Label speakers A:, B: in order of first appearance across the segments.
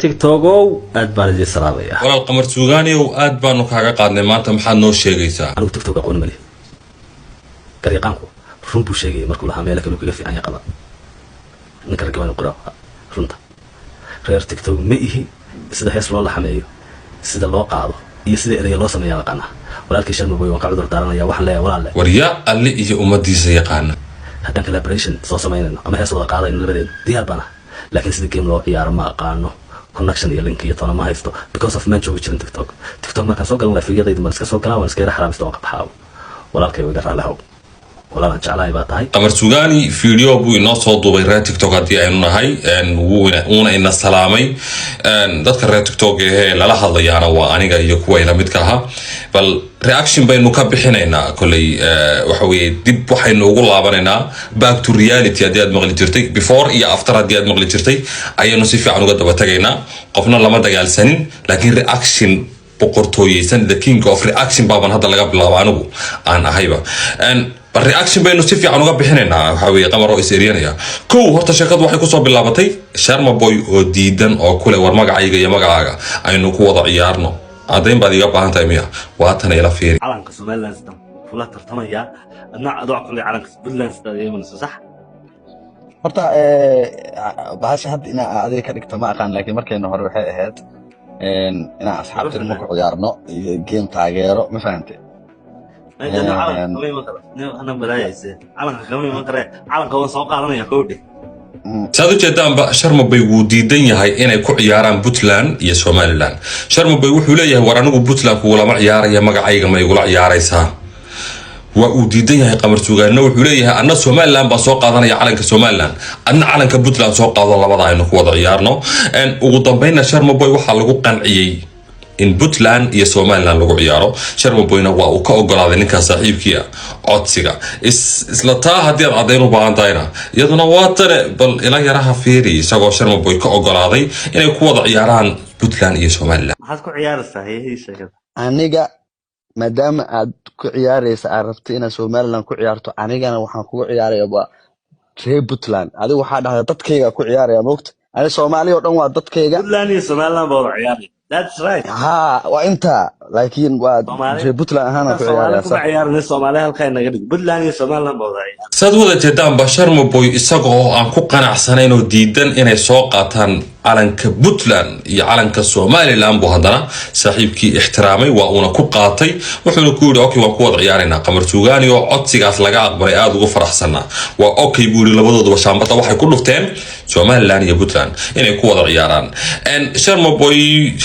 A: تيك توكو اد بان سلاميا
B: ولا القمر سوغاني واد بانو كاغا قادنay maanta maxaad noo sheegaysaa
A: anigu TikTok aqoon ma leh kariiqanku run buu sheegay markuu la hameelay kalu kaga fiican yaqada ninka ragabaan qora runta reer TikTok ma ihi sida hees loo la hameeyo sida loo qaado iyo sida ereyo loo sameeyo yaqana walaalkii shan mooy waan ka cudur daaranaya wax leeyahay walaal
B: wariya alle iyo ummadiisa yaqaana
A: hadan collaboration soo sameeyna ama hees wada qaadayna labadeen diyaar bana laakiin sida game loo ciyaaro ma aqaano connection iyo link iyo toona ma haysto because of man jooga jirin TikTok markaan soo galan fiiqyadayda ma iska soo galaan waan iska xaraamista oo qabxaaw walaalkay way garaalahow walaal aan jeclahay baa tahay
B: qamar suugaani video buu inoo soo duubay reer TikTok hadii aynu nahay wuuna ina salaamay dadka reer TikTok ee lala hadlayana waa aniga iyo kuwa ila midka aha bal reaction baynu ka bixinaynaa kulay waxa weeye dib waxaynu ugu laabanayna back to reality hadii aad maqli jirtay before iyo after hadii aad maqli jirtay ayaynu si fiican uga daba tagaynaa qofna lama dagaalsanin laakiin reaction boqortooyeysan the king of reaction baaban hadda laga bilaabo anigu aan ahayba reaction baynu si fiican uga bixinaynaa waxa weeye qamar oo is eriyanaya kow horta sheekadu waxay ku soo bilaabatay Sharma Boy oo diidan oo kule war magacayga iyo magacaaga aynu ku wada ciyaarno adeyn baad iga baahan tahay miya waa tan ila fiiri
A: calanka Somaliland fula tartamaya adna adoo kulay calanka Puntland yeeman sax
C: horta bahasha hadda ina adeeg ka dhigto ma aqaan laakiin markayna hore waxay ahayd ina asxaabta ku ciyaarno game taageero ma fahantay
A: أنا بلايسه على كلامي ما قرأ على كون سوق على يا كودي
B: سادو جدًا Sharma Boy وديدن yahay inay ku ciyaaraan Puntland iyo Somaliland Sharma Boy wuxuu leeyahay war anigu Puntland ku lama ciyaaraya magacayga ma igula ciyaaraysaa waa uu diidan yahay qamar suugaana wuxuu leeyahay anna Somaliland baa soo qaadanaya calanka Somaliland anna calanka Puntland soo qaado labada aynu ku wada ciyaarno ugu dambeynna Sharma Boy waxa lagu qanciyay in Puntland iyo Somaliland lagu ciyaaro Sharma Boyna waa uu ka ogolaaday ninka saaxiibkiisa codsiga isla taa hadii aad cadeen u baahan tahayna iyaduna waa tare bal ila yaraha fiiri isagoo Sharma Boy ka ogolaaday inay ku wada ciyaaraan Puntland iyo Somaliland
A: maxaad ku ciyaaraysaa heesayga
C: aniga maadaama aad ku ciyaaraysa aad rabtay inaad Somaliland ku ciyaarto anigana waxaan kugu ciyaarayaa reer Puntland adigu waxaa dhahday dadkayga ku ciyaaraya moogta aniga Soomaaliya oo dhan waa dadkayga
A: Puntland iyo Somaliland baa wada ciyaaraya that's right
C: ها وانت لكن في بطلة هنا في
A: عيار Soomaaliya halka inaga dhig Puntland iyo Somaliland baa wada ciyaar
B: sad wada jeedaan Sharma Boy isagoo aan ku qanacsanayn oo diidan inay soo qaataan calanka Puntland iyo calanka Somaliland buu hadana saaxiibkii ixtiraamay waa una ku qaatay wuxuuna ku yiri okay waan ku wada ciyaaraynaa qamar suugaani oo codsigaas laga aqbalay aad ugu faraxsanaa waa okay buu yiri labadooduba shaambada waxay ku dhufteen Somaliland iyo Puntland inay ku wada ciyaaraan Sharma Boy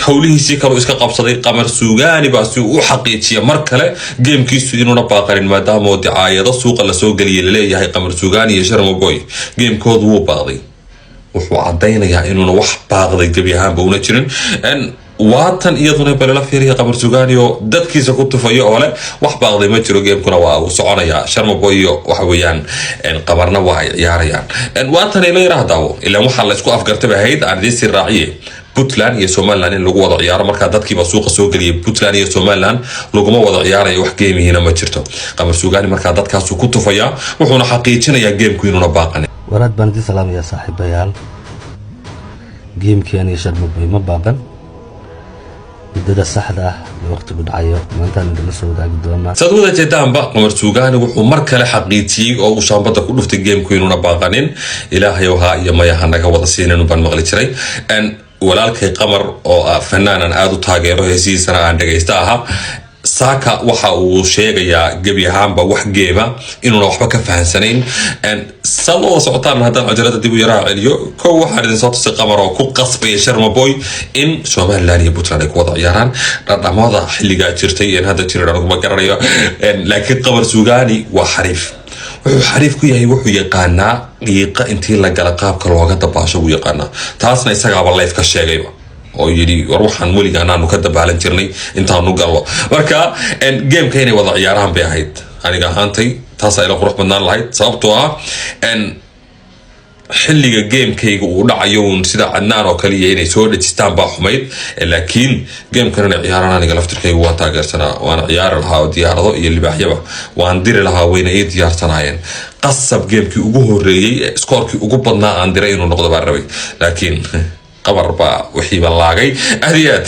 B: hawlihiisii kale iska qabsaday qamar suugaani baa si uu xaqiijiyo mar kale gamekiisu inuu baaqarin maadaama uu dicaayado suuqa la soo galiyay leeyahay qamar suugaani iyo Sharma Boy gamekoodu wuu baaqday wuxuu cadeynayaa inuu wax baaqday gabi ahaan una jirin waatan iyaduna balala fiiriya qamar suugaani oo dadkiisa ku tufayo oo leh wax baaqday ma jiro gamekuna waa uu soconaya Sharma Boy waxa weeyaan qabarna waa ciyaarayaan waatan ila yiraahdo ilaa waxa la isku afgartay bahayd aan diisi raaciye Puntland iyo Somaliland in lagu wada ciyaaro marka dadkii baa suuqa soo galiyay Puntland iyo Somaliland laguma wada ciyaarayo wax geemihiina ma jirto qamar suugaani marka dadkaas ku tufaya wuxuuna xaqiijinayaa gameku inuu baaqan
A: waraad baan idin salaamaya saaxiibayaal gamekan iyo Sharma Boy ma baaqan muddada saxda ah ee waqtigu dhacayo maanta aan la soo wadaagi doonaa
B: sad wada jeedaan qamar suugaani wuxuu mar kale xaqiijiyay oo uu shaambada ku dhuftay gameku inuu baaqanin ilaahay waxa iyo mayaha naga wada siinaynu baan maqli jiray walaalkay qamar oo fanaanan aad u taageero heesiisana aan dhageysta aha saaka waxa uu sheegayaa gabi ahaanba wax geema inuu waxba ka fahansanayn saloo socotaan haddaan ajalada dib u yaraa celiyo kow waxaan idin soo tusay qamar oo ku qasbay Sharma Boy in Somaliland iyo Puntland ay ku wada ciyaaraan dhadhamada xilliga jirtay in hadda jiraan kuma garanayo laakiin qamar suugaani waa xariif wuxuu xariif ku yahay wuxuu yaqaanaa qiiqa intii la gala qaabka looga dabaasho uu yaqaanaa taasna isagaaba live ka sheegayba oo yiri war waxaan waliga aanu ka dabaalan jirnay intaanu gallo marka gameka inay wada ciyaaraan bay ahayd aniga ahaantay taas ay la qurux badnaan lahayd sababtoo ah xilliga gamekayga uu dhacayo sida cadnaan oo kaliya inay soo dhajistaan baa xumayd laakiin gamekan inay ciyaaraan aniga laftirkayga waa taageersanaa waan ciyaari lahaa diyaarado iyo libaaxyaba waan diri lahaa wayna ii diyaarsanaayeen qasab gamekii ugu horeeyay scorekii ugu badnaa aan diray inuu noqdo baan rabay laakiin qabar baa wixii ballaagay aad iyo aad